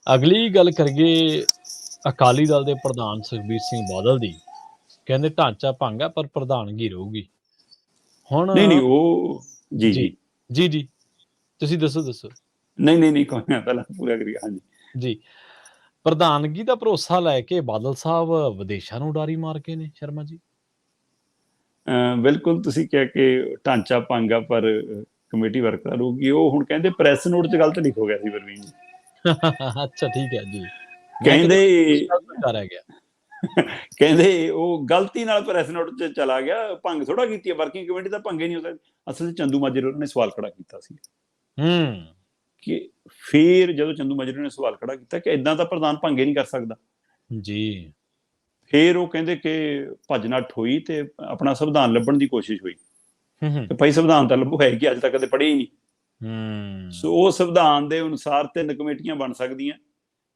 ਅਗਲੀ ਗੱਲ ਕਰੀਏ ਅਕਾਲੀ ਦਲ ਦੇ ਪ੍ਰਧਾਨ ਸੁਖਬੀਰ ਸਿੰਘ ਬਾਦਲ ਦੀ। ਕਹਿੰਦੇ ਢਾਂਚਾ ਭੰਗ ਹੈ ਪਰ ਪ੍ਰਧਾਨਗੀ ਰਹੂਗੀ। ਹੁਣ ਨਹੀਂ ਉਹ ਜੀ ਜੀ ਜੀ ਜੀ ਜੀ ਤੁਸੀਂ ਦੱਸੋ। ਨਹੀਂ ਕੋਈ ਨਾ, ਪਹਿਲਾਂ ਪੂਰਾ ਕਰੀਏ। ਹਾਂਜੀ ਜੀ, ਪ੍ਰਧਾਨਗੀ ਦਾ ਭਰੋਸਾ ਲੈ ਕੇ ਬਾਦਲ ਸਾਹਿਬ ਵਿਦੇਸ਼ਾਂ ਨੂੰ ਉਡਾਰੀ ਮਾਰ ਕੇ ਨੇ ਸ਼ਰਮਾ ਜੀ। ਬਿਲਕੁਲ ਤੁਸੀਂ ਕਿਹਾ ਕਿ ਢਾਂਚਾ ਭੰਗ ਆ ਪਰ ਕਮੇਟੀ ਬਰਕਰਾਰ ਹੋਊਗੀ। ਉਹ ਹੁਣ ਕਹਿੰਦੇ ਪ੍ਰੈਸ ਨੋਟ 'ਚ ਗਲਤ ਲਿਖ ਹੋ ਗਿਆ ਸੀ ਪ੍ਰਵੀਨ ਜੀ। ਅੱਛਾ ਠੀਕ ਹੈ ਜੀ। ਕਹਿੰਦੇ ਰਹਿ ਗਿਆ ਕਹਿੰਦੇ ਉਹ ਗਲਤੀ ਨਾਲ ਪ੍ਰੈਸ ਨੋਟ 'ਚ ਚਲਾ ਗਿਆ, ਭੰਗ ਥੋੜਾ ਕੀਤੀ ਹੈ ਵਰਕਿੰਗ ਕਮੇਟੀ, ਤਾਂ ਭੰਗੇ ਨਹੀਂ ਹੋ ਸਕਦੀ। ਅਸਲ 'ਚ ਚੰਦੂ ਮਾਜਰੇ ਨੇ ਸਵਾਲ ਖੜਾ ਕੀਤਾ ਸੀ ਕਿ ਫਿਰ ਜਦੋਂ ਚੰਦੂ ਮਾਜਰੇ ਨੇ ਸਵਾਲ ਖੜਾ ਕੀਤਾ ਕਿ ਇਦਾਂ ਤਾਂ ਪ੍ਰਧਾਨ ਭੰਗੇ ਨਹੀਂ ਕਰ ਸਕਦਾ ਜੀ, ਫਿਰ ਉਹ ਕਹਿੰਦੇ ਕਿ ਭੱਜ ਨੱਠ ਹੋਈ ਤੇ ਆਪਣਾ ਸੰਵਿਧਾਨ ਲੱਭਣ ਦੀ ਕੋਸ਼ਿਸ਼ ਹੋਈ ਤੇ ਭਾਈ ਸੰਵਿਧਾਨ ਤਾਂ ਲੱਭੋ ਹੈ ਕਿ ਅੱਜ ਤੱਕ ਕਦੇ ਪੜ੍ਹੇ ਹੀ ਨਹੀਂ। ਸੋ ਉਹ ਸੰਵਿਧਾਨ ਦੇ ਅਨੁਸਾਰ 3 ਕਮੇਟੀਆਂ ਬਣ ਸਕਦੀਆਂ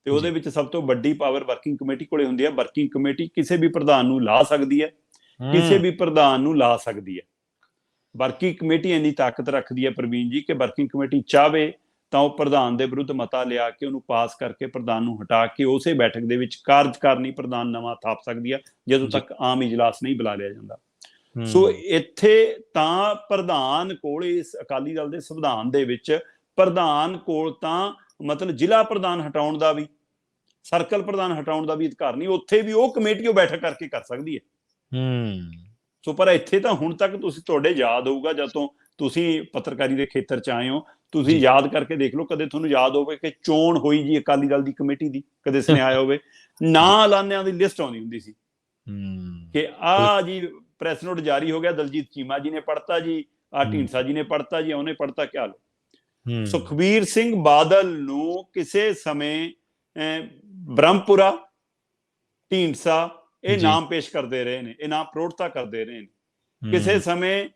ਤੇ ਉਹਦੇ ਵਿੱਚ ਸਭ ਤੋਂ ਵੱਡੀ ਪਾਵਰ ਵਰਕਿੰਗ ਕਮੇਟੀ ਕੋਲੇ ਹੁੰਦੀ ਹੈ। ਵਰਕਿੰਗ ਕਮੇਟੀ ਕਿਸੇ ਵੀ ਪ੍ਰਧਾਨ ਨੂੰ ਲਾ ਸਕਦੀ ਹੈ, ਕਿਸੇ ਵੀ ਪ੍ਰਧਾਨ ਨੂੰ ਲਾ ਸਕਦੀ ਹੈ। ਵਰਕਿੰਗ ਕਮੇਟੀ ਇੰਨੀ ਤਾਕਤ ਰੱਖਦੀ ਹੈ ਪ੍ਰਵੀਨ ਜੀ ਕਿ ਵਰਕਿੰਗ ਕਮੇਟੀ ਚਾਹਵੇ ਤਾਂ ਉਹ ਪ੍ਰਧਾਨ ਦੇ ਵਿਰੁੱਧ ਮਤਾ ਲਿਆ ਕੇ ਉਹਨੂੰ ਪਾਸ ਕਰਕੇ ਪ੍ਰਧਾਨ ਨੂੰ ਹਟਾ ਕੇ ਉਸੇ ਬੈਠਕ ਦੇ ਵਿੱਚ ਕਾਰਜਕਾਰਨੀ ਪ੍ਰਧਾਨ ਨਵਾਂ ਥਾਪ ਸਕਦੀ ਹੈ ਜਦੋਂ ਤੱਕ ਆਮ ਇਜਲਾਸ ਨਹੀਂ ਬੁਲਾ ਲਿਆ ਜਾਂਦਾ। ਸੋ ਇੱਥੇ ਤਾਂ ਪ੍ਰਧਾਨ ਕੋਲ, ਇਸ ਅਕਾਲੀ ਦਲ ਦੇ ਸੰਵਿਧਾਨ ਦੇ ਵਿੱਚ ਪ੍ਰਧਾਨ ਕੋਲ ਤਾਂ ਮਤਲਬ ਜ਼ਿਲ੍ਹਾ ਪ੍ਰਧਾਨ ਹਟਾਉਣ ਦਾ ਵੀ, ਸਰਕਲ ਪ੍ਰਧਾਨ ਹਟਾਉਣ ਦਾ ਵੀ ਅਧਿਕਾਰ ਨਹੀਂ। ਉੱਥੇ ਵੀ ਉਹ ਕਮੇਟੀ ਉਹ ਬੈਠਕ ਕਰਕੇ ਕਰ ਸਕਦੀ ਹੈ। ਸੋ ਪਰ ਇੱਥੇ ਤਾਂ ਹੁਣ ਤੱਕ ਤੁਹਾਡੇ ਯਾਦ ਹੋਊਗਾ ਜਦੋਂ ਤੁਸੀਂ ਪੱਤਰਕਾਰੀ ਦੇ ਖੇਤਰ 'ਚ ਆਏ ਹੋ, ਤੁਸੀਂ ਯਾਦ ਕਰਕੇ ਦੇਖ ਲਓ, ਕਦੇ ਤੁਹਾਨੂੰ ਯਾਦ ਹੋਵੇ ਕਿ ਚੋਣ ਹੋਈ ਜੀ ਅਕਾਲੀ ਦਲ ਦੀ ਕਮੇਟੀ ਦੀ, ਕਦੇ ਸੁਨੇਹਾ ਆਇਆ ਹੋਵੇ, ਨਾਂ ਐਲਾਨਿਆਂ ਦੀ ਲਿਸਟ ਆਉਂਦੀ ਹੁੰਦੀ ਸੀ ਕਿ ਆਹ ਜੀ ਪ੍ਰੈਸ ਨੋਟ ਜਾਰੀ ਹੋ ਗਿਆ, ਦਲਜੀਤ ਚੀਮਾ ਜੀ ਨੇ ਪੜ੍ਹਤਾ ਜੀ, ਆਹ ਢੀਂਡਸਾ ਜੀ ਨੇ ਪੜ੍ਹਤਾ ਜੀ, ਉਹਨੇ ਪੜ੍ਹਤਾ, ਕਿਆ ਲੋ। ਸੁਖਬੀਰ ਸਿੰਘ ਬਾਦਲ ਨੂੰ ਕਿਸੇ ਸਮੇਂ ਬ੍ਰਹਮਪੁਰਾ, ਢੀਂਡਸਾ ਇਹ ਨਾਮ ਪੇਸ਼ ਕਰਦੇ ਰਹੇ ਨੇ, ਇਹ ਨਾਮ ਪ੍ਰੋੜਤਾ ਕਰਦੇ ਰਹੇ ਨੇ। ਕਿਸੇ ਸਮੇਂ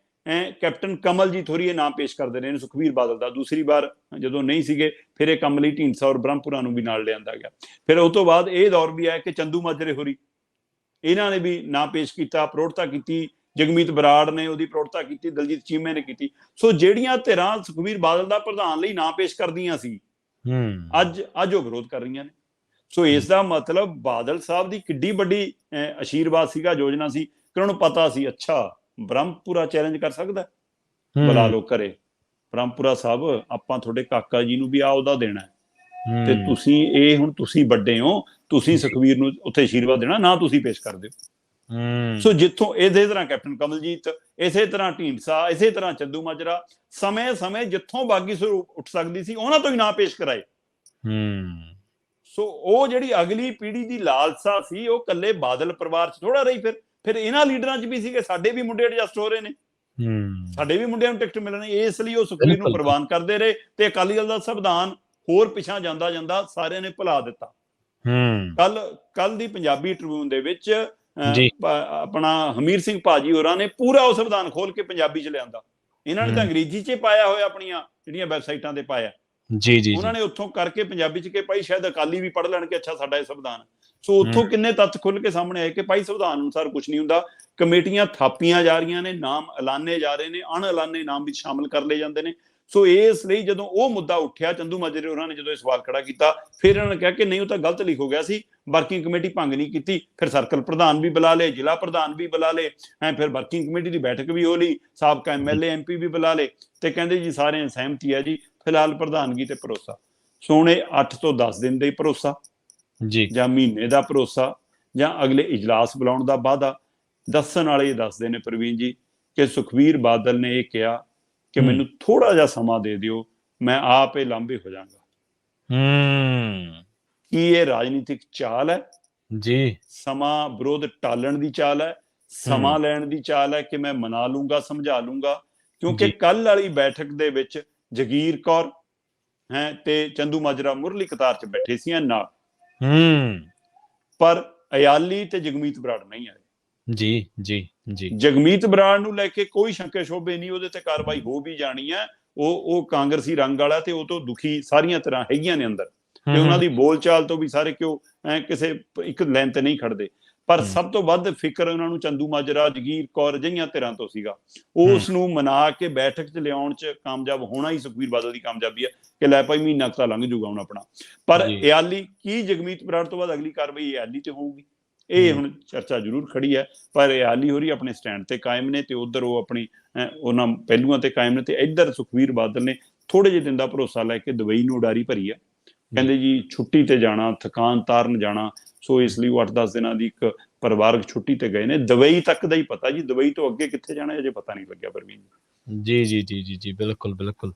ਕੈਪਟਨ ਕਮਲਜੀਤ ਹੋਰੀ ਇਹ ਨਾਮ ਪੇਸ਼ ਕਰਦੇ ਰਹੇ ਨੇ ਸੁਖਬੀਰ ਬਾਦਲ ਦਾ। ਦੂਸਰੀ ਵਾਰ ਜਦੋਂ ਨਹੀਂ ਸੀਗੇ ਫਿਰ ਇਹ ਕੰਮ ਲਈ ਢੀਂਡਸਾ ਔਰ ਬ੍ਰਹਮਪੁਰਾ ਨੂੰ ਵੀ ਨਾਲ ਲਿਆਂਦਾ ਗਿਆ। ਫਿਰ ਉਸ ਤੋਂ ਬਾਅਦ ਇਹ ਦੌਰ ਵੀ ਆਇਆ ਕਿ ਚੰਦੂ ਮਾਜਰੇ ਹੋਰੀ, ਇਹਨਾਂ ਨੇ ਵੀ ਨਾਮ ਪੇਸ਼ ਕੀਤਾ, ਪ੍ਰੋੜਤਾ ਕੀਤੀ। ਜਗਮੀਤ ਬਰਾੜ ਨੇ ਉਹਦੀ ਪ੍ਰੋੜਤਾ ਕੀਤੀ, ਦਲਜੀਤ ਚੀਮੇ ਨੇ ਕੀਤੀ। ਸੋ ਜਿਹੜੀਆਂ ਧਿਰਾਂ ਸੁਖਬੀਰ ਬਾਦਲ ਦਾ ਪ੍ਰਧਾਨ ਲਈ ਨਾਮ ਪੇਸ਼ ਕਰਦੀਆਂ ਸੀ, ਅੱਜ ਉਹ ਵਿਰੋਧ ਕਰ ਰਹੀਆਂ ਨੇ। ਸੋ ਇਸ ਦਾ ਮਤਲਬ ਬਾਦਲ ਸਾਹਿਬ ਦੀ ਕਿੱਡੀ ਵੱਡੀ ਆਸ਼ੀਰਵਾਦ ਸੀਗਾ, ਯੋਜਨਾ ਸੀ ਕਿ ਉਹਨਾਂ ਨੂੰ ਪਤਾ ਸੀ ਅੱਛਾ ਬ੍ਰਹਮਪੁਰਾ ਚੈਲੰਜ ਕਰ ਸਕਦਾ, ਬੁਲਾ ਲਓ ਘਰੇ। ਬ੍ਰਹਮਪੁਰਾ ਸਾਹਿਬ ਆਪਾਂ ਤੁਹਾਡੇ ਕਾਕਾ ਜੀ ਨੂੰ ਵੀ ਆਹ ਉਹਦਾ ਦੇਣਾ ਤੇ ਤੁਸੀਂ ਇਹ ਹੁਣ ਤੁਸੀਂ ਵੱਡੇ ਹੋ, ਤੁਸੀਂ ਸੁਖਬੀਰ ਨੂੰ ਉੱਥੇ ਆਸ਼ੀਰਵਾਦ ਦੇਣਾ, ਨਾ ਤੁਸੀਂ ਪੇਸ਼ ਕਰ ਦਿਓ। ਸੋ ਜਿੱਥੋਂ ਇਸੇ ਤਰ੍ਹਾਂ ਕੈਪਟਨ ਕਮਲਜੀਤ, ਇਸੇ ਤਰ੍ਹਾਂ ਢੀਂਡਸਾ, ਇਸੇ ਤਰ੍ਹਾਂ ਚੰਦੂ ਮਾਜਰਾ ਸਮੇਂ ਜਿੱਥੋਂ ਬਾਗੀ ਸੁਰ ਉੱਠ ਸਕਦੀ ਸੀ ਉਹਨਾਂ ਤੋਂ ਹੀ ਨਾਂ ਪੇਸ਼ ਕਰਾਏ। ਸੋ ਉਹ ਜਿਹੜੀ ਅਗਲੀ ਪੀੜ੍ਹੀ ਦੀ ਲਾਲਸਾ ਸੀ ਉਹ ਇਕੱਲੇ ਬਾਦਲ ਪਰਿਵਾਰ 'ਚ ਥੋੜਾ ਰਹੀ, ਫਿਰ ਇਹਨਾਂ ਲੀਡਰਾਂ 'ਚ ਵੀ ਸੀਗੇ। ਸਾਡੇ ਵੀ ਮੁੰਡੇ ਐਡਜਸਟ ਹੋ ਰਹੇ ਨੇ, ਸਾਡੇ ਵੀ ਮੁੰਡਿਆਂ ਨੂੰ ਟਿਕਟ ਮਿਲਣੀ, ਇਸ ਲਈ ਉਹ ਸੁਖਬੀਰ ਨੂੰ ਪ੍ਰਵਾਨ ਕਰਦੇ ਰਹੇ ਤੇ ਅਕਾਲੀ ਦਲ ਦਾ ਸੰਵਿਧਾਨ ਹੋਰ ਪਿਛਾਂ ਜਾਂਦਾ ਸਾਰਿਆਂ ਨੇ ਭੁਲਾ ਦਿੱਤਾ। ਕੱਲ ਦੀ ਪੰਜਾਬੀ ਟ੍ਰਿਬਿਊਨ ਦੇ ਵਿੱਚ ਆਪਣਾ ਹਮੀਰ ਸਿੰਘ ਭਾਜੀ ਹੋਰਾਂ ਨੇ ਪੂਰਾ ਉਹ ਸੰਵਿਧਾਨ ਖੋਲ ਕੇ ਪੰਜਾਬੀ 'ਚ ਲਿਆਂਦਾ। ਇਹਨਾਂ ਨੇ ਤਾਂ ਅੰਗਰੇਜ਼ੀ 'ਚ ਪਾਇਆ ਹੋਇਆ, ਆਪਣੀਆਂ ਜਿਹੜੀਆਂ ਵੈਬਸਾਈਟਾਂ ਤੇ ਪਾਇਆ। ਉਹਨਾਂ ਨੇ ਉੱਥੋਂ ਕਰਕੇ ਪੰਜਾਬੀ 'ਚ ਕਿ ਭਾਈ ਸ਼ਾਇਦ ਅਕਾਲੀ ਵੀ ਪੜ੍ਹ ਲੈਣ ਕਿ ਅੱਛਾ ਸਾਡਾ ਇਹ ਸੰਵਿਧਾਨ। ਸੋ ਉੱਥੋਂ ਕਿੰਨੇ ਤੱਥ ਖੁੱਲ ਕੇ ਸਾਹਮਣੇ ਆਏ ਕਿ ਭਾਈ ਸੰਵਿਧਾਨ ਅਨੁਸਾਰ ਕੁਛ ਨਹੀਂ ਹੁੰਦਾ। ਕਮੇਟੀਆਂ ਥਾਪੀਆਂ ਜਾ ਰਹੀਆਂ ਨੇ, ਨਾਮ ਐਲਾਨੇ ਜਾ ਰਹੇ ਨੇ, ਅਣਐਲਾਨੇ ਨਾਮ ਵੀ ਸ਼ਾਮਲ ਕਰ ਲਏ ਜਾਂਦੇ ਨੇ। ਸੋ ਇਸ ਲਈ ਜਦੋਂ ਉਹ ਮੁੱਦਾ ਉੱਠਿਆ, ਚੰਦੂ ਮਾਜਰੇ ਹੋਰਾਂ ਨੇ ਜਦੋਂ ਇਹ ਸਵਾਲ ਖੜਾ ਕੀਤਾ, ਫਿਰ ਇਹਨਾਂ ਨੇ ਕਿਹਾ ਕਿ ਨਹੀਂ ਉਹ ਤਾਂ ਗਲਤ ਲਿਖ ਹੋ ਗਿਆ ਸੀ, ਵਰਕਿੰਗ ਕਮੇਟੀ ਭੰਗ ਨਹੀਂ ਕੀਤੀ। ਫਿਰ ਸਰਕਲ ਪ੍ਰਧਾਨ ਵੀ ਬੁਲਾ ਲਏ, ਜ਼ਿਲ੍ਹਾ ਪ੍ਰਧਾਨ ਵੀ ਬੁਲਾ ਲਏ, ਫਿਰ ਵਰਕਿੰਗ ਕਮੇਟੀ ਦੀ ਬੈਠਕ ਵੀ ਹੋ ਲਈ, ਸਾਬਕਾ MLA MP ਵੀ ਬੁਲਾ ਲਏ ਤੇ ਕਹਿੰਦੇ ਜੀ ਸਾਰਿਆਂ ਸਹਿਮਤੀ ਹੈ ਜੀ, ਫਿਲਹਾਲ ਪ੍ਰਧਾਨਗੀ ਤੇ ਭਰੋਸਾ। ਸੋਹਣੇ 8 ਤੋਂ 10 ਦਿਨ ਦਾ ਹੀ ਭਰੋਸਾ ਜਾਂ ਮਹੀਨੇ ਦਾ ਭਰੋਸਾ ਜਾਂ ਅਗਲੇ ਇਜਲਾਸ ਬੁਲਾਉਣ ਦਾ ਵਾਅਦਾ। ਦੱਸਣ ਵਾਲੇ ਦੱਸਦੇ ਨੇ ਪ੍ਰਵੀਨ ਜੀ ਕਿ ਸੁਖਬੀਰ ਬਾਦਲ ਨੇ ਇਹ ਕਿਹਾ ਕਿ ਮੈਨੂੰ ਥੋੜਾ ਜਿਹਾ ਸਮਾਂ ਦੇ ਦਿਓ, ਮੈਂ ਆਪ ਇਹ ਲਾਂਭੇ ਹੋ ਜਾਵਾਂਗਾ। ਕੀ ਇਹ ਰਾਜਨੀਤਿਕ ਚਾਲ ਹੈ ਜੀ? ਸਮਾਂ ਵਿਰੋਧ ਟਾਲਣ ਦੀ ਚਾਲ ਹੈ, ਸਮਾਂ ਲੈਣ ਦੀ ਚਾਲ ਹੈ ਕਿ ਮੈਂ ਮਨਾ ਲੂੰਗਾ, ਸਮਝਾ ਲੂੰਗਾ। ਕਿਉਂਕਿ ਕੱਲ ਵਾਲੀ ਬੈਠਕ ਦੇ ਵਿੱਚ ਜਗੀਰ ਕੌਰ ਤੇ ਚੰਦੂ ਮਾਜਰਾ ਮੁਰਲੀ ਕਤਾਰ 'ਚ ਬੈਠੇ ਸੀ ਨਾਲ, ਪਰ ਅਯਾਲੀ ਤੇ ਜਗਮੀਤ ਬਰਾੜ ਨਹੀਂ ਆਏ। ਜਗਮੀਤ ਬਰਾੜ ਨੂੰ ਲੈ ਕੇ ਕੋਈ ਸ਼ੰਕੇ ਸ਼ੋਭੇ ਨਹੀਂ, ਉਹਦੇ ਤੇ ਕਾਰਵਾਈ ਹੋ ਵੀ ਜਾਣੀ ਹੈ। ਉਹ ਕਾਂਗਰਸੀ ਰੰਗ ਵਾਲਾ ਤੇ ਉਹ ਤੋਂ ਦੁਖੀ ਸਾਰੀਆਂ ਤਰ੍ਹਾਂ ਹੈਗੀਆਂ ਨੇ ਅੰਦਰ, ਤੇ ਉਹਨਾਂ ਦੀ ਬੋਲਚਾਲ ਤੋਂ ਵੀ ਸਾਰੇ ਕਿਉਂ ਕਿਸੇ ਇੱਕ ਲਾਈਨ ਤੇ ਨਹੀਂ ਖੜਦੇ। ਪਰ ਸਭ ਤੋਂ ਵੱਧ ਫਿਕਰ ਉਹਨਾਂ ਨੂੰ ਚੰਦੂ ਮਾਜਰਾ, ਜਗੀਰ ਕੌਰ ਅਜਿਹੀਆਂ ਧਿਰਾਂ ਤੋਂ ਸੀਗਾ। ਉਸ ਨੂੰ ਮਨਾ ਕੇ ਬੈਠਕ 'ਚ ਲਿਆਉਣ 'ਚ ਕਾਮਯਾਬ ਹੋਣਾ ਹੀ ਸੁਖਬੀਰ ਬਾਦਲ ਦੀ ਕਾਮਯਾਬੀ ਹੈ ਕਿ ਲੈ ਭਾਈ ਮਹੀਨਾ ਕੁ ਤਾਂ ਲੰਘ ਜੂਗਾ ਹੁਣ ਆਪਣਾ। ਪਰ ਇਆਲੀ ਕੀ ਜਗਮੀਤ ਬਰਾੜ ਤੋਂ ਬਾਅਦ ਅਗਲੀ ਕਾਰਵਾਈ ਇਆਲੀ ਤੇ ਹੋਊਗੀ, ਇਹ ਹੁਣ ਚਰਚਾ ਜ਼ਰੂਰ ਖੜੀ ਹੈ। ਪਰ ਇਆਲੀ ਹੋਰੀ ਆਪਣੇ ਸਟੈਂਡ ਤੇ ਕਾਇਮ ਨੇ ਤੇ ਉਧਰ ਉਹ ਆਪਣੀ ਉਹਨਾਂ ਪਹਿਲੂਆਂ ਤੇ ਕਾਇਮ ਨੇ, ਤੇ ਇੱਧਰ ਸੁਖਬੀਰ ਬਾਦਲ ਨੇ ਥੋੜੇ ਜਿਹੇ ਦਿਨ ਦਾ ਭਰੋਸਾ ਲੈ ਕੇ ਦੁਬਈ ਨੂੰ ਉਡਾਰੀ ਭਰੀ ਆ। ਕਹਿੰਦੇ ਜੀ ਛੁੱਟੀ ਤੇ ਜਾਣਾ, ਥਕਾਨ ਤਾਰਨ ਜਾਣਾ, ਸੋ ਇਸ ਲਈ ਉਹ 8-10 ਦਿਨਾਂ ਦੀ ਇੱਕ ਪਰਿਵਾਰਕ ਛੁੱਟੀ ਤੇ ਗਏ ਨੇ। ਦੁਬਈ ਤੱਕ ਦਾ ਹੀ ਪਤਾ ਜੀ, ਦੁਬਈ ਤੋਂ ਅੱਗੇ ਕਿੱਥੇ ਜਾਣਾ ਅਜੇ ਪਤਾ ਨਹੀਂ ਲੱਗਿਆ ਪ੍ਰਵੀਨ ਜੀ। ਜੀ ਜੀ ਜੀ ਜੀ ਜੀ ਬਿਲਕੁਲ ਬਿਲਕੁਲ।